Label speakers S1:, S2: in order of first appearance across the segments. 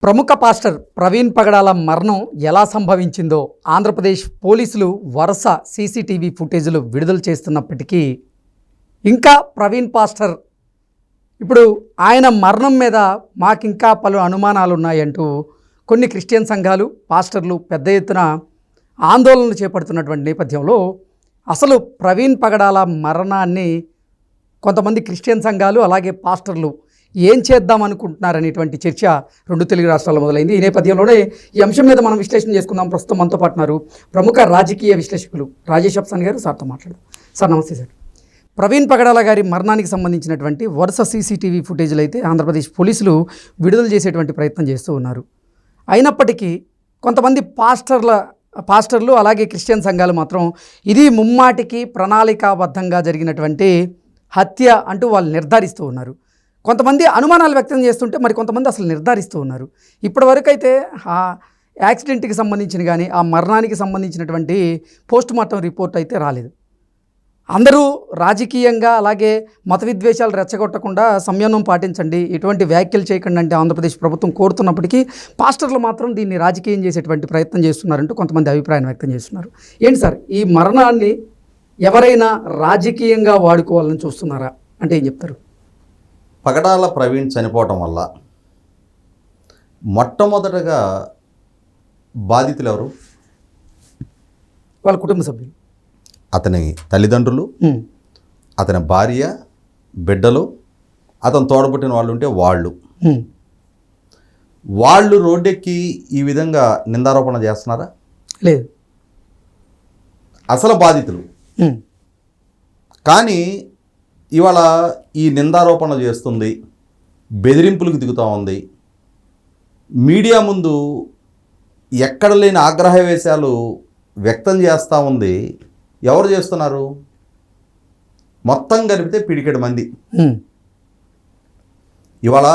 S1: ప్రముఖ పాస్టర్ ప్రవీణ్ పగడాల మరణం ఎలా సంభవించిందో ఆంధ్రప్రదేశ్ పోలీసులు వరుస సీసీటీవీ ఫుటేజీలు విడుదల చేస్తున్నప్పటికీ ఇంకా ప్రవీణ్ పాస్టర్ ఇప్పుడు ఆయన మరణం మీద మాకింకా పలు అనుమానాలు ఉన్నాయంటూ కొన్ని క్రిస్టియన్ సంఘాలు పాస్టర్లు పెద్ద ఎత్తున ఆందోళనలు చేపడుతున్నటువంటి నేపథ్యంలో అసలు ప్రవీణ్ పగడాల మరణాన్ని కొంతమంది క్రిస్టియన్ సంఘాలు అలాగే పాస్టర్లు ఏం చేద్దాం అనుకుంటున్నారనేటువంటి చర్చ రెండు తెలుగు రాష్ట్రాల్లో మొదలైంది. ఈ నేపథ్యంలోనే ఈ అంశం మీద మనం విశ్లేషణ చేసుకుందాం. ప్రస్తుతం మనతో పాటున్నారు ప్రముఖ రాజకీయ విశ్లేషకులు రాజేష్ అప్సాన్ గారు. సార్తో మాట్లాడదాం. సార్ నమస్తే సార్. ప్రవీణ్ పగడాల గారి మరణానికి సంబంధించినటువంటి వరుస సీసీటీవీ ఫుటేజ్లు అయితే ఆంధ్రప్రదేశ్ పోలీసులు విడుదల చేసేటువంటి ప్రయత్నం చేస్తూ ఉన్నారు. అయినప్పటికీ కొంతమంది పాస్టర్లు అలాగే క్రిస్టియన్ సంఘాలు మాత్రం ఇది ముమ్మాటికి ప్రణాళికాబద్ధంగా జరిగినటువంటి హత్య అంటూ వాళ్ళు నిర్ధారిస్తూ ఉన్నారు. కొంతమంది అనుమానాలు వ్యక్తం చేస్తుంటే మరి కొంతమంది అసలు నిర్ధారిస్తూ ఉన్నారు. ఇప్పటివరకు అయితే ఆ యాక్సిడెంట్కి సంబంధించిన కానీ ఆ మరణానికి సంబంధించినటువంటి పోస్ట్ మార్టం రిపోర్ట్ అయితే రాలేదు. అందరూ రాజకీయంగా అలాగే మత విద్వేషాలు రెచ్చగొట్టకుండా సంయమనం పాటించండి, ఎటువంటి వ్యాఖ్యలు చేయకండి అంటే ఆంధ్రప్రదేశ్ ప్రభుత్వం కోరుతున్నప్పటికీ పాస్టర్లు మాత్రం దీన్ని రాజకీయం చేసేటువంటి ప్రయత్నం చేస్తున్నారంటూ కొంతమంది అభిప్రాయం వ్యక్తం చేస్తున్నారు. ఏంటి సార్, ఈ మరణాన్ని ఎవరైనా రాజకీయంగా వాడుకోవాలని చూస్తున్నారా అంటే ఏం చెప్తారు?
S2: పగడాల ప్రవీణ్ చనిపోవటం వల్ల మొట్టమొదటగా బాధితులు ఎవరు?
S1: వాళ్ళ కుటుంబ సభ్యులు,
S2: అతని తల్లిదండ్రులు, అతని భార్య, బిడ్డలు, అతను తోడబుట్టిన వాళ్ళు ఉంటే వాళ్ళు రోడ్డెక్కి ఈ విధంగా నిందారోపణ చేస్తున్నారా?
S1: లేదు.
S2: అసలు బాధితులు. కానీ ఇవాళ ఈ నిందారోపణ చేస్తుంది, బెదిరింపులకు దిగుతూ ఉంది, మీడియా ముందు ఎక్కడ లేని ఆగ్రహవేశాలు వ్యక్తం చేస్తూ ఉంది. ఎవరు చేస్తున్నారు? మొత్తం కలిపితే పిడికెడు మంది. ఇవాళ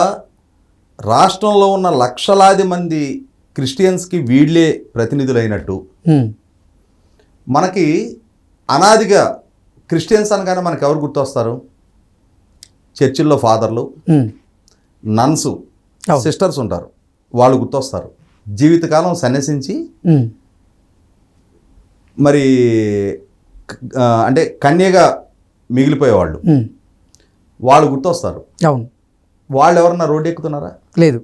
S2: రాష్ట్రంలో ఉన్న లక్షలాది మంది క్రిస్టియన్స్కి వీళ్ళే ప్రతినిధులైనట్టు మనకి అనాదిగా క్రిస్టియన్స్ అనగానే మనకు ఎవరు గుర్తొస్తారు? చర్చిల్లో ఫాదర్లు, నన్స్, సిస్టర్స్ ఉంటారు, వాళ్ళు గుర్తొస్తారు. జీవితకాలం సన్యసించి మరి అంటే కన్యగా మిగిలిపోయేవాళ్ళు, వాళ్ళు గుర్తొస్తారు.
S1: అవును.
S2: వాళ్ళు ఎవరన్నా రోడ్డు ఎక్కుతున్నారా?
S1: లేదు.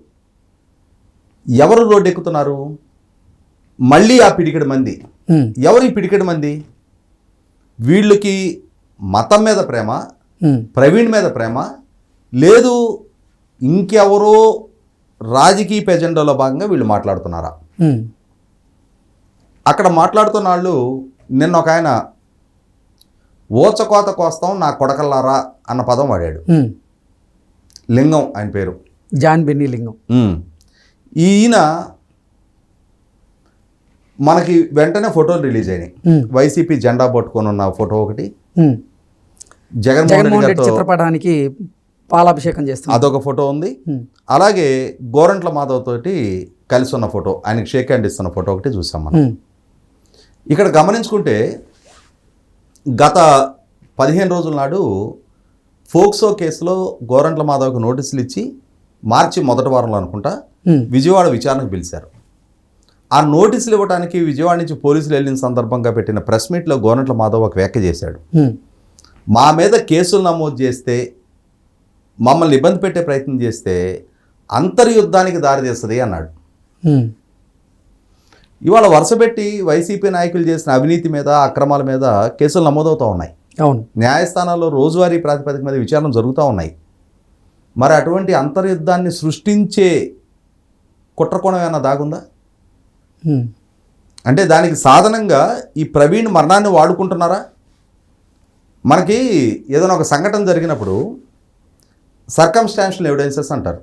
S2: ఎవరు రోడ్డు ఎక్కుతున్నారు? మళ్ళీ ఆ పిడికెడు మంది. ఎవరు ఈ పిడికెడు మంది? వీళ్ళకి మతం మీద ప్రేమ, ప్రవీణ్ మీద ప్రేమ లేదు, ఇంకెవరో రాజకీయ ఎజెండాలో భాగంగా వీళ్ళు మాట్లాడుతున్నారా? అక్కడ మాట్లాడుతున్న వాళ్ళు నిన్న ఒక ఆయన ఓచకోత కోస్తాం నా కొడకల్లారా అన్న పదం వాడాడు. లింగం ఆయన పేరు,
S1: జాన్ బెన్నీ లింగం.
S2: ఈయన మనకి వెంటనే ఫోటోలు రిలీజ్ అయినాయి. వైసీపీ జెండా పట్టుకొని ఉన్న ఫోటో ఒకటి, జగన్మోహన్ రెడ్డి
S1: చిత్రపటానికి పాలాభిషేకం చేస్తుంది,
S2: అదొక ఫోటో ఉంది. అలాగే గోరంట్ల మాధవ్ తోటి కలిసి ఉన్న ఫోటో, ఆయనకి షేక్ హ్యాండ్ ఇస్తున్న ఫోటో ఒకటి చూసాం మనం. ఇక్కడ గమనించుకుంటే గత 15 రోజుల నాడు ఫోక్సో కేసులో గోరంట్ల మాధవ్కి నోటీసులు ఇచ్చి మార్చి మొదటి వారంలో అనుకుంటా విజయవాడ విచారణకు పిలిచారు. ఆ నోటీసులు ఇవ్వడానికి విజయవాడ నుంచి పోలీసులు వెళ్ళిన సందర్భంగా పెట్టిన ప్రెస్ మీట్లో గోరంట్ల మాధవ్ ఒక వ్యాఖ్య చేశాడు. మా మీద కేసులు నమోదు చేస్తే, మమ్మల్ని ఇబ్బంది పెట్టే ప్రయత్నం చేస్తే అంతర్యుద్ధానికి దారితీస్తుంది అన్నాడు. ఇవాళ వరుసపెట్టి వైసీపీ నాయకులు చేసిన అవినీతి మీద, అక్రమాల మీద కేసులు నమోదవుతూ ఉన్నాయి.
S1: అవును.
S2: న్యాయస్థానాల్లో రోజువారీ ప్రాతిపదిక మీద విచారణ జరుగుతూ ఉన్నాయి. మరి అటువంటి అంతర్యుద్ధాన్ని సృష్టించే కుట్రకోణం ఏమైనా దాగుందా? అంటే దానికి సాధనంగా ఈ ప్రవీణ్ మరణాన్ని వాడుకుంటున్నారా? మనకి ఏదైనా ఒక సంఘటన జరిగినప్పుడు సర్కమ్స్టాన్షియల్ ఎవిడెన్సెస్ అంటారు.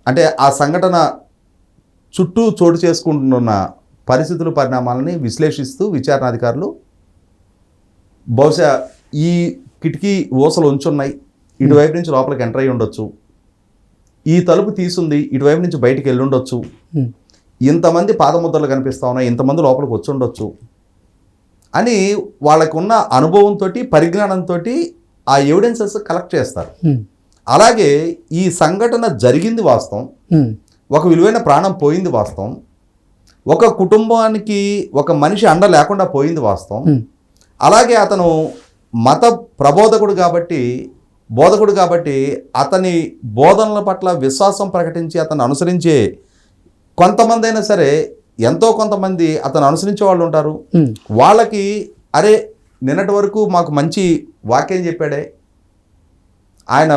S2: అంటే ఆ సంఘటన చుట్టూ చోటు చేసుకుంటున్న పరిస్థితులు, పరిణామాలని విశ్లేషిస్తూ విచారణాధికారులు బహుశా ఈ కిటికీ ఊసలు ఉంచున్నాయి, ఇటువైపు నుంచి లోపలికి ఎంటర్ అయ్యి ఉండొచ్చు, ఈ తలుపు తీసుంది, ఇటువైపు నుంచి బయటికి వెళ్ళి ఉండొచ్చు, ఇంతమంది పాదముద్రలు కనిపిస్తూ ఉన్నాయి, ఇంతమంది లోపలికి వచ్చి ఉండొచ్చు అని వాళ్ళకు ఉన్న అనుభవంతో, పరిజ్ఞానంతో ఆ ఎవిడెన్సెస్ కలెక్ట్ చేస్తారు. అలాగే ఈ సంఘటన జరిగింది వాస్తవం, ఒక విలువైన ప్రాణం పోయింది వాస్తవం, ఒక కుటుంబానికి ఒక మనిషి అండ లేకుండా పోయింది వాస్తవం. అలాగే అతను మత ప్రబోధకుడు కాబట్టి బోధకుడు కాబట్టి అతని బోధనల పట్ల విశ్వాసం ప్రకటించి అతను అనుసరించే కొంతమంది అయినా సరే, ఎంతో కొంతమంది అతను అనుసరించే వాళ్ళు ఉంటారు. వాళ్ళకి అరే నిన్నటి వరకు మాకు మంచి వాక్యం చెప్పాడే, ఆయన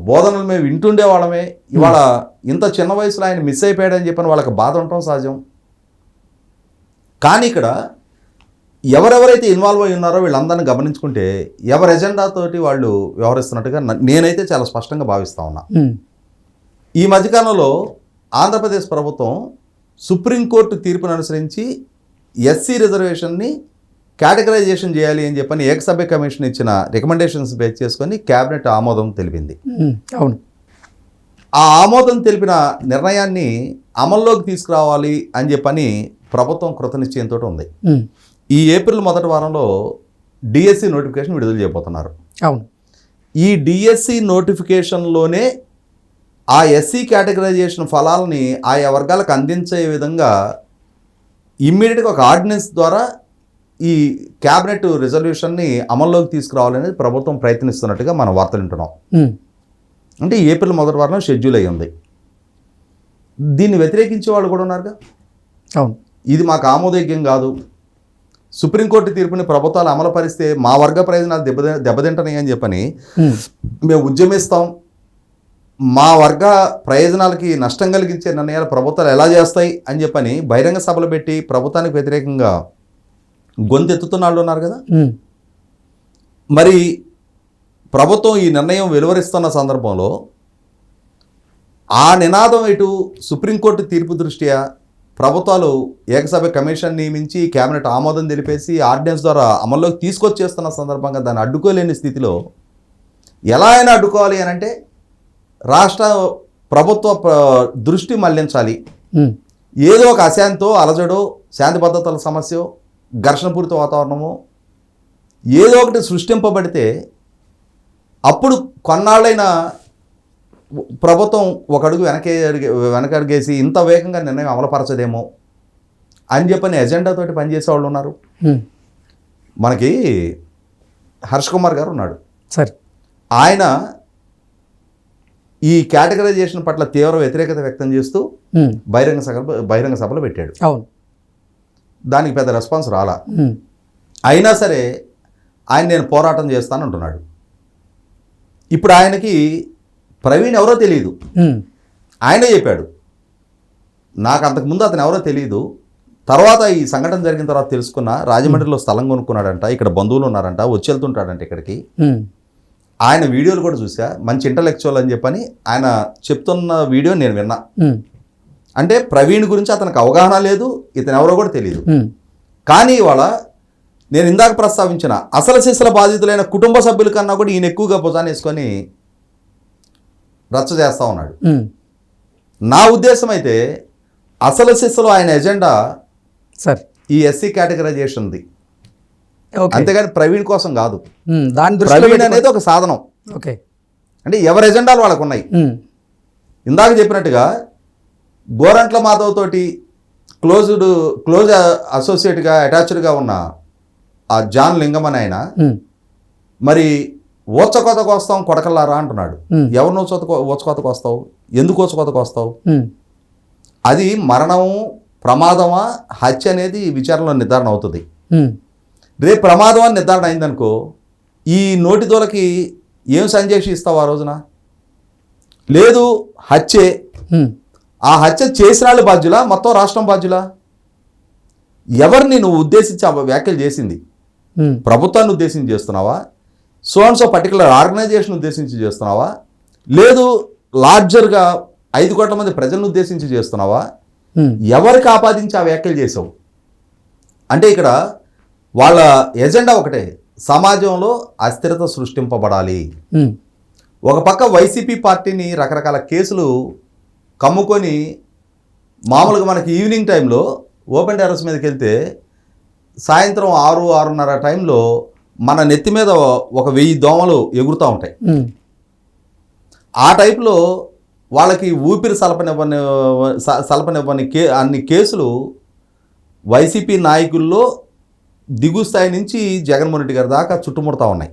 S2: బోధనలు మేము వింటుండే వాళ్ళమే, ఇవాళ ఇంత చిన్న వయసులో ఆయన మిస్ అయిపోయాడని చెప్పని వాళ్ళకి బాధ ఉండటం సహజం. కానీ ఇక్కడ ఎవరెవరైతే ఇన్వాల్వ్ అయి ఉన్నారో వీళ్ళందరినీ గమనించుకుంటే ఎవరి ఎజెండాతోటి వాళ్ళు వ్యవహరిస్తున్నట్టుగా నేనైతే చాలా స్పష్టంగా భావిస్తా ఉన్నా. ఈ మధ్యకాలంలో ఆంధ్రప్రదేశ్ ప్రభుత్వం సుప్రీంకోర్టు తీర్పును అనుసరించి ఎస్సీ రిజర్వేషన్ని కేటగరైజేషన్ చేయాలి అని చెప్పని ఏకసభ్య కమిషన్ ఇచ్చిన రికమెండేషన్స్ బేస్ చేసుకొని క్యాబినెట్ ఆమోదం తెలిపింది.
S1: అవును.
S2: ఆ ఆమోదం తెలిపిన నిర్ణయాన్ని అమల్లోకి తీసుకురావాలి అని చెప్పని ప్రభుత్వం కృతనిశ్చయంతో ఉంది. ఈ ఏప్రిల్ మొదటి వారంలో డిఎస్సి నోటిఫికేషన్ విడుదల చేయబోతున్నారు.
S1: అవును.
S2: ఈ డిఎస్సి నోటిఫికేషన్లోనే ఆ ఎస్సీ కేటగరైజేషన్ ఫలాలని ఆయా వర్గాలకు అందించే విధంగా ఇమ్మీడియట్గా ఒక ఆర్డినెన్స్ ద్వారా ఈ క్యాబినెట్ రిజల్యూషన్ని అమల్లోకి తీసుకురావాలనేది ప్రభుత్వం ప్రయత్నిస్తున్నట్టుగా మనం వార్తలు వింటున్నాం. అంటే ఏప్రిల్ మొదటి వారంలో షెడ్యూల్ అయ్యి ఉంది. దీన్ని వ్యతిరేకించే వాళ్ళు కూడా ఉన్నారుగా.
S1: అవును.
S2: ఇది మాకు ఆమోదయోగ్యం కాదు, సుప్రీంకోర్టు తీర్పుని ప్రభుత్వాలు అమలు పరిస్తే మా వర్గ ప్రయోజనాలు దెబ్బతింటని అని చెప్పని మేము ఉద్యమిస్తాం, మా వర్గ ప్రయోజనాలకి నష్టం కలిగించే నిర్ణయాలు ప్రభుత్వాలు ఎలా చేస్తాయి అని చెప్పని బహిరంగ సభలు పెట్టి ప్రభుత్వానికి వ్యతిరేకంగా గొంతెత్తుతున్న వాళ్ళు ఉన్నారు కదా. మరి ప్రభుత్వం ఈ నిర్ణయం వెలువరిస్తున్న సందర్భంలో ఆ నినాదం ఇటు సుప్రీంకోర్టు తీర్పు దృష్ట్యా ప్రభుత్వాలు ఏకసభ్య కమిషన్ నియమించి క్యాబినెట్ ఆమోదం తెలిపేసి ఆర్డినెన్స్ ద్వారా అమల్లోకి తీసుకొచ్చేస్తున్న సందర్భంగా దాన్ని అడ్డుకోలేని స్థితిలో ఎలా అయినా అడ్డుకోవాలి అని అంటే రాష్ట్ర ప్రభుత్వ దృష్టి మళ్లించాలి. ఏదో ఒక అశాంతో అలజడో శాంతి భద్రతల సమస్య ఘర్షణపూరిత వాతావరణము ఏదో ఒకటి సృష్టింపబడితే అప్పుడు కొన్నాళ్ళైనా ప్రభుత్వం ఒక అడుగు వెనకడిగేసి ఇంత వేగంగా నిర్ణయం అమలుపరచదేమో అని చెప్పని ఎజెండాతోటి పనిచేసే వాళ్ళు ఉన్నారు. మనకి హర్ష్ కుమార్ గారు ఉన్నాడు.
S1: సరే,
S2: ఆయన ఈ కేటగరైజేషన్ పట్ల తీవ్ర వ్యతిరేకత వ్యక్తం చేస్తూ బహిరంగ సభలు పెట్టాడు.
S1: అవును.
S2: దానికి పెద్ద రెస్పాన్స్ రాలా. అయినా సరే ఆయన నేను పోరాటం చేస్తానంటున్నాడు. ఇప్పుడు ఆయనకి ప్రవీణ్ ఎవరో తెలియదు, ఆయనే చెప్పాడు నాకు అంతకుముందు అతను ఎవరో తెలియదు, తర్వాత ఈ సంఘటన జరిగిన తర్వాత తెలుసుకున్నా, రాజమండ్రిలో స్థలం కొనుక్కున్నాడంట, ఇక్కడ బంధువులు ఉన్నారంట, వచ్చి వెళ్తుంటాడంట ఇక్కడికి. ఆయన వీడియోలు కూడా చూసా, మంచి ఇంటలెక్చువల్ అని చెప్పని ఆయన చెప్తున్న వీడియో నేను విన్నా. అంటే ప్రవీణ్ గురించి అతనికి అవగాహన లేదు, ఇతను ఎవరో కూడా తెలియదు. కానీ ఇవాళ నేను ఇందాక ప్రస్తావించిన అసలు శిశుల బాధితులైన కుటుంబ సభ్యుల కన్నా కూడా ఈయన ఎక్కువగా భుజాన్ని వేసుకొని రచ్చ చేస్తూ ఉన్నాడు. నా ఉద్దేశం అయితే అసలు శిశులో ఆయన ఎజెండా
S1: సార్
S2: ఈ ఎస్సీ కేటగరైజేషన్ది, అంతేగాని ప్రవీణ్ కోసం కాదు.
S1: ప్రవీణ్
S2: అనేది ఒక సాధనం.
S1: ఓకే,
S2: అంటే ఎవరి ఎజెండాలు వాళ్ళకు ఉన్నాయి. ఇందాక చెప్పినట్టుగా గోరంట్ల మాధవ్ తోటి క్లోజ్ అసోసియేట్గా అటాచ్డ్గా ఉన్న ఆ జాన్ లింగం అని ఆయన మరి ఊచకోతకు వస్తాం కొడకల్లారా అంటున్నాడు. ఎవరిని ఊచకోతకు వస్తావు, ఎందుకు ఊచకోతకు వస్తావు? అది మరణము, ప్రమాదమా, హత్య అనేది విచారణలో నిర్ధారణ అవుతుంది. రేపు ప్రమాదం అని నిర్ధారణ అయిందనుకో, ఈ నోటిదోలకి ఏం సంజేషి ఇస్తావు ఆ రోజున? లేదు హత్యే, ఆ హత్య చేసిన వాళ్ళు బాధ్యులా, మొత్తం రాష్ట్రం బాధ్యులా? ఎవరిని నువ్వు ఉద్దేశించి వ్యాఖ్యలు చేసింది? ప్రభుత్వాన్ని ఉద్దేశించి చేస్తున్నావా? సో పర్టికులర్ ఆర్గనైజేషన్ ఉద్దేశించి చేస్తున్నావా? లేదు లార్జర్గా 5 కోట్ల మంది ప్రజలను ఉద్దేశించి చేస్తున్నావా? ఎవరికి ఆపాదించి ఆ వ్యాఖ్యలు చేసావు? అంటే ఇక్కడ వాళ్ళ ఎజెండా ఒకటే, సమాజంలో అస్థిరత సృష్టింపబడాలి. ఒక పక్క వైసీపీ పార్టీని రకరకాల కేసులు కమ్ముకొని మామూలుగా మనకి ఈవినింగ్ టైంలో ఓపెన్ టెర్రస్ మీదకి వెళ్తే సాయంత్రం 6-6:30 టైంలో మన నెత్తి మీద 1000 దోమలు ఎగురుతూ ఉంటాయి. ఆ టైప్లో వాళ్ళకి ఊపిరి సలపనివ్వని అన్ని కేసులు వైసీపీ నాయకుల్లో దిగు స్థాయి నుంచి జగన్మోహన్ రెడ్డి గారి దాకా చుట్టుముడతా ఉన్నాయి.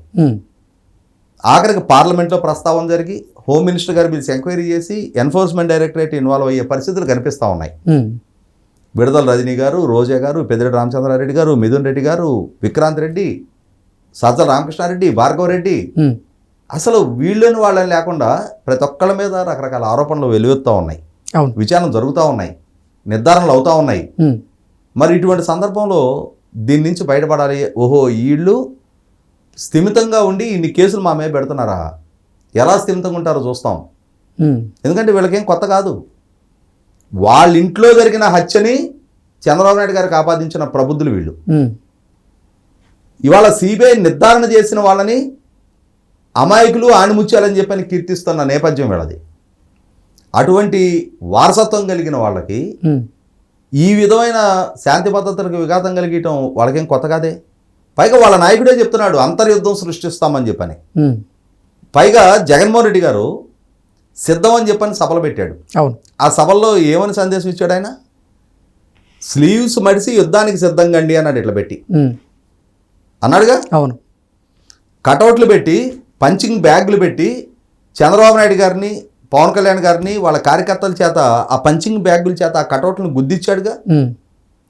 S2: ఆఖరికి పార్లమెంట్లో ప్రస్తావన జరిగి హోమ్ మినిస్టర్ గారు పిలిచి ఎంక్వైరీ చేసి ఎన్ఫోర్స్మెంట్ డైరెక్టరేట్ ఇన్వాల్వ్ అయ్యే పరిస్థితులు కనిపిస్తూ ఉన్నాయి. విడుదల రజనీ గారు, రోజా గారు, పెద్దిరెడ్డి రామచంద్రారెడ్డి గారు, మిథున్ రెడ్డి గారు, విక్రాంత్ రెడ్డి, సజ్జల రామకృష్ణారెడ్డి, భార్గవ రెడ్డి, అసలు వీళ్ళని వాళ్ళని లేకుండా ప్రతి ఒక్కళ్ళ మీద రకరకాల ఆరోపణలు వెలువెత్తుతూ ఉన్నాయి, విచారణ జరుగుతూ ఉన్నాయి, నిర్ధారణలు అవుతూ ఉన్నాయి. మరి ఇటువంటి సందర్భంలో దీని నుంచి బయటపడాలి. ఓహో, వీళ్ళు స్థిమితంగా ఉండి ఇన్ని కేసులు మా మీద పెడుతున్నారా, ఎలా స్థిమితంగా ఉంటారో చూస్తాం. ఎందుకంటే వీళ్ళకేం కొత్త కాదు. వాళ్ళ ఇంట్లో జరిగిన హత్యని చంద్రబాబు నాయుడు గారికి ఆపాదించిన ప్రబుద్ధులు వీళ్ళు. ఇవాళ సిబిఐ నిర్ధారణ చేసిన వాళ్ళని అమాయకులు ఆణిముత్యాలని చెప్పని కీర్తిస్తున్న నేపథ్యం వీళ్ళది. అటువంటి వారసత్వం కలిగిన వాళ్ళకి ఈ విధమైన శాంతి భద్రతలకు విఘాతం కలిగటం వాళ్ళకేం కొత్త కాదే. పైగా వాళ్ళ నాయకుడే చెప్తున్నాడు అంతర్యుద్ధం సృష్టిస్తామని చెప్పని. పైగా జగన్మోహన్ రెడ్డి గారు సిద్ధం అని చెప్పని సభలు పెట్టాడు. ఆ సభల్లో ఏమని సందేశం ఇచ్చాడు ఆయన? స్లీవ్స్ మడిసి యుద్ధానికి సిద్ధంగా అండి అన్నాడు. ఇట్లా పెట్టి అన్నాడుగా. అవును, కటౌట్లు పెట్టి, పంచింగ్ బ్యాగులు పెట్టి చంద్రబాబు నాయుడు గారిని, పవన్ కళ్యాణ్ గారిని వాళ్ళ కార్యకర్తల చేత ఆ పంచింగ్ బ్యాగుల చేత ఆ కటౌట్లను గుద్దిచ్చాడుగా.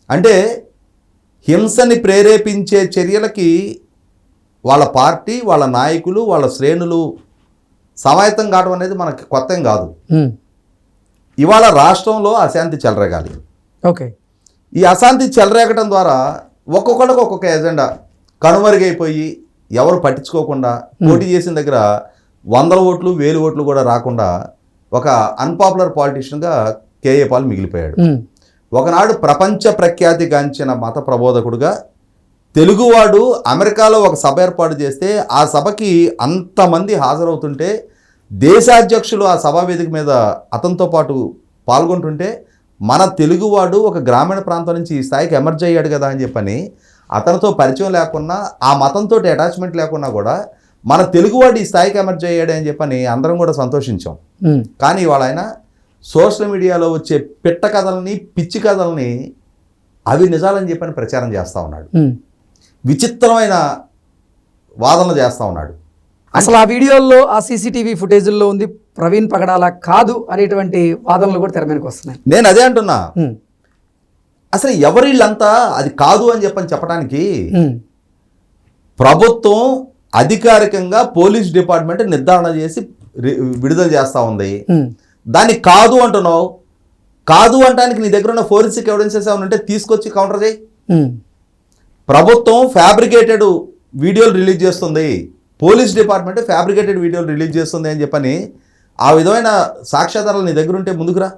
S2: అంటే హింసని ప్రేరేపించే చర్యలకి వాళ్ళ పార్టీ, వాళ్ళ నాయకులు, వాళ్ళ శ్రేణులు సమాయత్తం కావడం అనేది మనకి కొత్త ఏం కాదు. ఇవాళ రాష్ట్రంలో అశాంతి చెలరేగాలి. ఓకే, ఈ అశాంతి చెలరేగటం ద్వారా ఒక్కొక్కళ్ళకి ఒక్కొక్క ఎజెండా కనుమరుగైపోయి ఎవరు పట్టించుకోకుండా పోటీ చేసిన దగ్గర 100 ఓట్లు 1000 ఓట్లు కూడా రాకుండా ఒక అన్పాపులర్ పాలిటీషియన్గా కేఏ పాల్ మిగిలిపోయాడు. ఒకనాడు ప్రపంచ ప్రఖ్యాతిగాంచిన మత ప్రబోధకుడుగా తెలుగువాడు అమెరికాలో ఒక సభ ఏర్పాటు చేస్తే ఆ సభకి అంతమంది హాజరవుతుంటే దేశాధ్యక్షులు ఆ సభా వేదిక మీద అతనితో పాటు పాల్గొంటుంటే మన తెలుగువాడు ఒక గ్రామీణ ప్రాంతం నుంచి ఈ స్థాయికి ఎమర్జ్ అయ్యాడు కదా అని చెప్పని అతనితో పరిచయం లేకున్నా, ఆ మతంతో అటాచ్మెంట్ లేకున్నా కూడా మన తెలుగువాడు ఈ స్థాయికి ఎమర్జ్ అయ్యాడు అని చెప్పని అందరం కూడా సంతోషించాం. కానీ ఇవాళ ఆయన సోషల్ మీడియాలో వచ్చే పిట్ట కథల్ని, పిచ్చి కథల్ని అవి నిజాలని చెప్పని ప్రచారం చేస్తూ ఉన్నాడు. విచిత్రమైన వాదనలు చేస్తూ ఉన్నాడు.
S1: అసలు ఆ వీడియోల్లో, ఆ సీసీటీవీ ఫుటేజ్ల్లో ఉంది ప్రవీణ్ పగడాల కాదు అనేటువంటి వాదనలు కూడా తెర మీదకి వస్తున్నాయి.
S2: నేను అదే అంటున్నా, అసలు ఎవరిళ్ళంతా అది కాదు అని చెప్పడానికి ప్రభుత్వం అధికారికంగా పోలీస్ డిపార్ట్మెంట్ నిర్ధారణ చేసి విడుదల చేస్తూ ఉంది. దాన్ని కాదు అంటున్నావు. కాదు అంటానికి నీ దగ్గర ఉన్న ఫోరెన్సిక్ ఎవిడెన్సెస్ ఏమైనా ఉంటే తీసుకొచ్చి కౌంటర్ చేయి. ప్రభుత్వం ఫ్యాబ్రికేటెడ్ వీడియోలు రిలీజ్ చేస్తుంది, పోలీస్ డిపార్ట్మెంట్ ఫ్యాబ్రికేటెడ్ వీడియోలు రిలీజ్ చేస్తుంది అని చెప్పని ఆ విధమైన సాక్ష్యాధారాలు నీ దగ్గర ఉంటే ముందుకురా.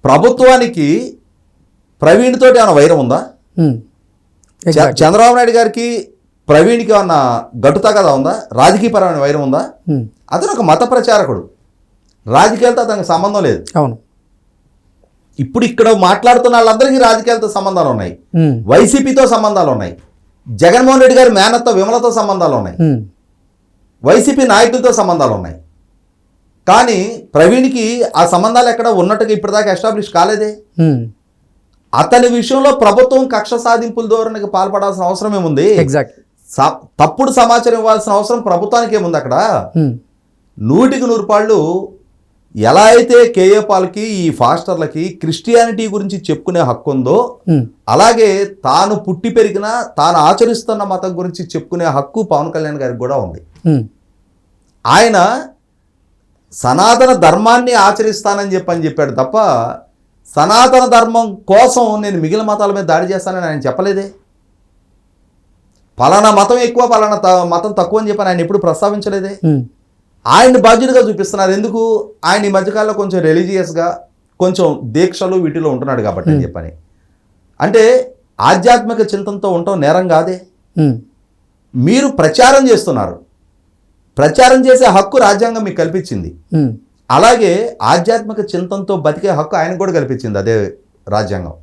S2: ప్రభుత్వానికి ప్రవీణ్ తోటి ఏమైనా వైరం ఉందా? చంద్రబాబు నాయుడు గారికి ప్రవీణ్కి ఏమన్నా గట్టుతా కదా ఉందా? రాజకీయపరమైన వైరం ఉందా? అతను ఒక మత ప్రచారకుడు, రాజకీయాలతో అతనికి సంబంధం లేదు.
S1: అవును,
S2: ఇప్పుడు ఇక్కడ మాట్లాడుతున్న వాళ్ళందరికీ రాజకీయాలతో సంబంధాలు ఉన్నాయి, వైసీపీతో సంబంధాలు ఉన్నాయి, జగన్మోహన్ రెడ్డి గారి మేనత్త విమలతో సంబంధాలు ఉన్నాయి, వైసీపీ నాయకులతో సంబంధాలు ఉన్నాయి. కానీ ప్రవీణ్కి ఆ సంబంధాలు ఎక్కడ ఉన్నట్టుగా ఇప్పటిదాకా ఎస్టాబ్లిష్ కాలేదే. అతని విషయంలో ప్రభుత్వం కక్ష సాధింపుల ధోరణికి పాల్పడాల్సిన అవసరం ఏముంది? తప్పుడు సమాచారం ఇవ్వాల్సిన అవసరం ప్రభుత్వానికి ఏముంది? అక్కడ 100కి 100 పాళ్ళు ఎలా అయితే కేఏ పాల్కి, ఈ ఫాస్టర్లకి క్రిస్టియానిటీ గురించి చెప్పుకునే హక్కు ఉందో, అలాగే తాను పుట్టి పెరిగిన, తాను ఆచరిస్తున్న మతం గురించి చెప్పుకునే హక్కు పవన్ కళ్యాణ్ గారికి కూడా ఉంది. ఆయన సనాతన ధర్మాన్ని ఆచరిస్తానని చెప్పాడు తప్ప సనాతన ధర్మం కోసం నేను మిగిలిన మతాల మీద దాడి చేస్తానని ఆయన చెప్పలేదే. పలానా మతం ఎక్కువ, పలానా మతం తక్కువ అని చెప్పని ఆయన ఎప్పుడు ప్రస్తావించలేదే. ఆయన్ని బాధ్యుడిగా చూపిస్తున్నారు. ఎందుకు? ఆయన ఈ మధ్యకాలంలో కొంచెం రిలీజియస్గా, కొంచెం దీక్షలు వీటిలో ఉంటున్నాడు కాబట్టి అని చెప్పని. అంటే ఆధ్యాత్మిక చింతనతో ఉండటం నేరం కాదే. మీరు ప్రచారం చేస్తున్నారు, ప్రచారం చేసే హక్కు రాజ్యాంగం మీకు కల్పించింది. అలాగే ఆధ్యాత్మిక చింతనతో బతికే హక్కు ఆయనకు కూడా కల్పించింది అదే రాజ్యాంగం.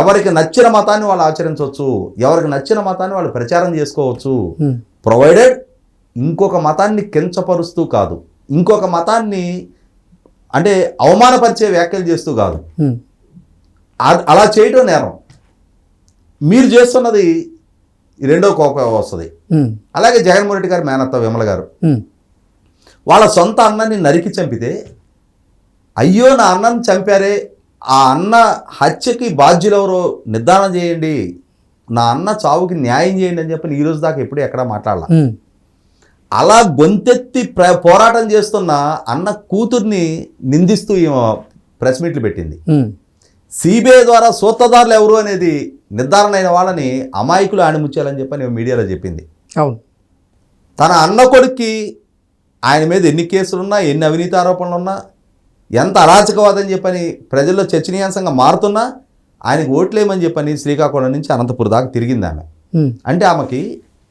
S2: ఎవరికి నచ్చిన మతాన్ని వాళ్ళు ఆచరించవచ్చు, ఎవరికి నచ్చిన మతాన్ని వాళ్ళు ప్రచారం చేసుకోవచ్చు, ప్రొవైడెడ్ ఇంకొక మతాన్ని కించపరుస్తూ కాదు. ఇంకొక మతాన్ని అంటే అవమానపరిచే వ్యాఖ్యలు చేస్తూ కాదు, అలా చేయటం నేరం. మీరు చేస్తున్నది రెండో కోపం వస్తుంది. అలాగే జగన్మోహన్ రెడ్డి గారు మేనత్త విమల గారు వాళ్ళ సొంత అన్నని నరికి చంపితే, అయ్యో నా అన్నని చంపారే, ఆ అన్న హత్యకి బాధ్యులెవరో నిర్ధారణ చేయండి, నా అన్న చావుకి న్యాయం చేయండి అని చెప్పి ఈ రోజు దాకా ఎప్పుడు ఎక్కడా మాట్లాడాల. అలా గొంతెత్తి పోరాటం చేస్తున్న అన్న కూతుర్ని నిందిస్తూ ప్రెస్ మీట్లు పెట్టింది. సిబిఐ ద్వారా సూత్రధారులు ఎవరు అనేది నిర్ధారణ అయిన వాళ్ళని అమాయకులు ఆణిముచ్చాలని చెప్పని మీడియాలో చెప్పింది.
S1: అవును,
S2: తన అన్న కొడుక్కి ఆయన మీద ఎన్ని కేసులున్నా, ఎన్ని అవినీతి ఆరోపణలున్నా, ఎంత అరాచకవాదం చెప్పని ప్రజల్లో చర్చనీయాంశంగా మారుతున్నా ఆయనకు ఓట్లేమని చెప్పని శ్రీకాకుళం నుంచి అనంతపురం దాకా తిరిగింది ఆమె. అంటే ఆమెకి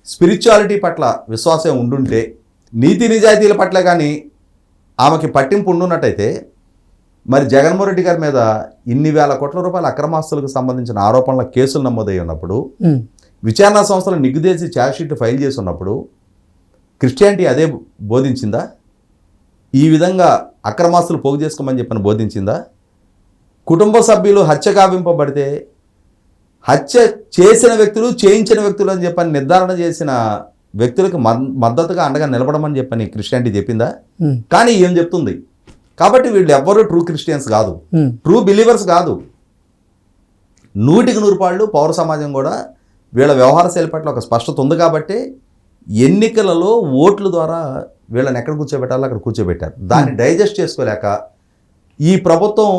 S2: స్పిరిచువాలిటీ పట్ల విశ్వాసం ఉండుంటే, నీతి నిజాయితీల పట్ల కానీ ఆమెకి పట్టింపు ఉండున్నట్టయితే మరి జగన్మోహన్ రెడ్డి గారి మీద ఇన్ని వేల కోట్ల రూపాయల అక్రమాస్తులకు సంబంధించిన ఆరోపణల కేసులు నమోదై ఉన్నప్పుడు, విచారణ సంస్థలు నిగ్గుదేసి ఛార్జ్షీట్ ఫైల్ చేసి ఉన్నప్పుడు క్రిస్టియానిటీ అదే బోధించిందా? ఈ విధంగా అక్రమాస్తులు పోగు చేసుకోమని చెప్పని బోధించిందా? కుటుంబ సభ్యులు హత్య గావింపబడితే హత్య చేసిన వ్యక్తులు, చేయించిన వ్యక్తులు అని చెప్పని నిర్ధారణ చేసిన వ్యక్తులకు మద్దతుగా అండగా నిలబడమని చెప్పని క్రిస్టియానిటీ చెప్పిందా? కానీ ఏం చెప్తుంది? కాబట్టి వీళ్ళు ఎవ్వరూ ట్రూ క్రిస్టియన్స్ కాదు, ట్రూ బిలీవర్స్ కాదు. 100% పౌర సమాజం కూడా వీళ్ళ వ్యవహార శైలి పట్ల ఒక స్పష్టత ఉంది కాబట్టి ఎన్నికలలో ఓట్ల ద్వారా వీళ్ళని ఎక్కడ కూర్చోబెట్టాలో అక్కడ కూర్చోబెట్టారు. దాన్ని డైజెస్ట్ చేసుకోలేక ఈ ప్రభుత్వం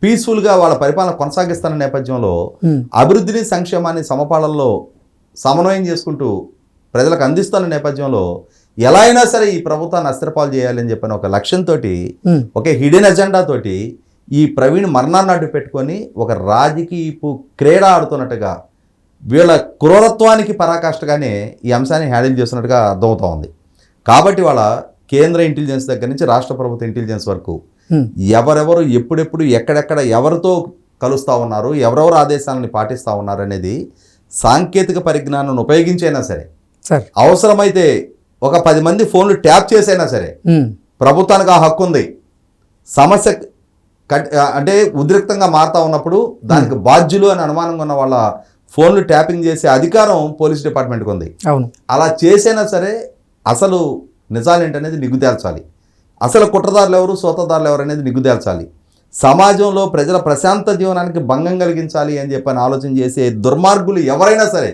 S2: పీస్ఫుల్గా వాళ్ళ పరిపాలన కొనసాగిస్తున్న నేపథ్యంలో అభివృద్ధిని, సంక్షేమాన్ని సమపాళల్లో సమన్వయం చేసుకుంటూ ప్రజలకు అందిస్తున్న నేపథ్యంలో ఎలా అయినా సరే ఈ ప్రభుత్వాన్ని అస్థిరపాలు చేయాలని చెప్పిన ఒక లక్ష్యంతో, ఒక హిడెన్ ఎజెండా తోటి ఈ ప్రవీణ్ మరణాన్ని అడ్డు పెట్టుకొని ఒక రాజకీయపు క్రీడ ఆడుతున్నట్టుగా, వీళ్ళ క్రూరత్వానికి పరాకాష్ఠగానే ఈ అంశాన్ని హ్యాండిల్ చేస్తున్నట్టుగా అర్థమవుతా ఉంది. కాబట్టి వాళ్ళ కేంద్ర ఇంటెలిజెన్స్ దగ్గర నుంచి రాష్ట్ర ప్రభుత్వ ఇంటెలిజెన్స్ వరకు ఎవరెవరు ఎప్పుడెప్పుడు ఎక్కడెక్కడ ఎవరితో కలుస్తూ ఉన్నారు, ఎవరెవరు ఆదేశాలను పాటిస్తూ ఉన్నారు అనేది సాంకేతిక పరిజ్ఞానాన్ని ఉపయోగించైనా సరే, అవసరమైతే ఒక 10 మంది ఫోన్లు ట్యాప్ చేసైనా సరే ప్రభుత్వానికి ఆ హక్కు ఉంది. సమస్య అంటే ఉద్రిక్తంగా మారుతూ ఉన్నప్పుడు దానికి బాధ్యులు అని అనుమానంగా ఉన్న వాళ్ళ ఫోన్లు ట్యాపింగ్ చేసే అధికారం పోలీస్ డిపార్ట్మెంట్కి ఉంది. అలా చేసైనా సరే అసలు నిజాలు ఏంటనేది నిగ్గుదేల్చాలి. అసలు కుట్రదారులు ఎవరు, సూత్రధారులు ఎవరు అనేది నిగ్గుదేల్చాలి. సమాజంలో ప్రజల ప్రశాంత జీవనానికి భంగం కలిగించాలి అని చెప్పని ఆలోచన చేసే దుర్మార్గులు ఎవరైనా సరే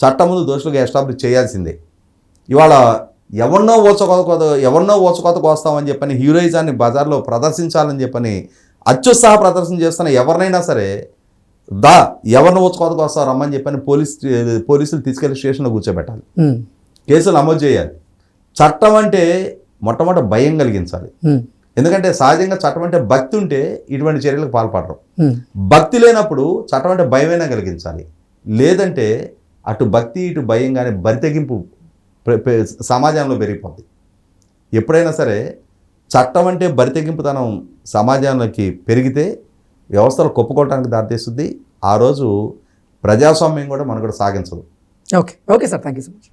S2: చట్టం ముందు దోషులుగా ఎస్టాబ్లిష్ చేయాల్సిందే. ఇవాళ ఎవరినో ఓచకోతకు వస్తామని చెప్పని హీరోయిజాన్ని బజార్లో ప్రదర్శించాలని చెప్పని అత్యుత్సాహ ప్రదర్శన చేస్తున్న ఎవరినైనా సరే ఎవరిని ఓచకోతకు వస్తావు రమ్మని చెప్పని పోలీసులు తీసుకెళ్లి స్టేషన్లో కూర్చోబెట్టాలి, కేసులు నమోదు చేయాలి. చట్టం అంటే మొట్టమొదటి భయం కలిగించాలి. ఎందుకంటే సహజంగా చట్టం అంటే భక్తి ఉంటే ఇటువంటి చర్యలకు పాల్పడరు. భక్తి లేనప్పుడు చట్టం అంటే భయమైనా కలిగించాలి. లేదంటే అటు భక్తి ఇటు భయం కానీ బరితెగింపు సమాజంలో పెరిగిపోద్ది. ఎప్పుడైనా సరే చట్టం అంటే బరితెగింపుతనం సమాజంలోకి పెరిగితే వ్యవస్థలు కొప్పుకోవడానికి దారితీస్తుంది. ఆ రోజు ప్రజాస్వామ్యం కూడా మనుగడ సాగించదు.
S1: Okay sir, thank you so much.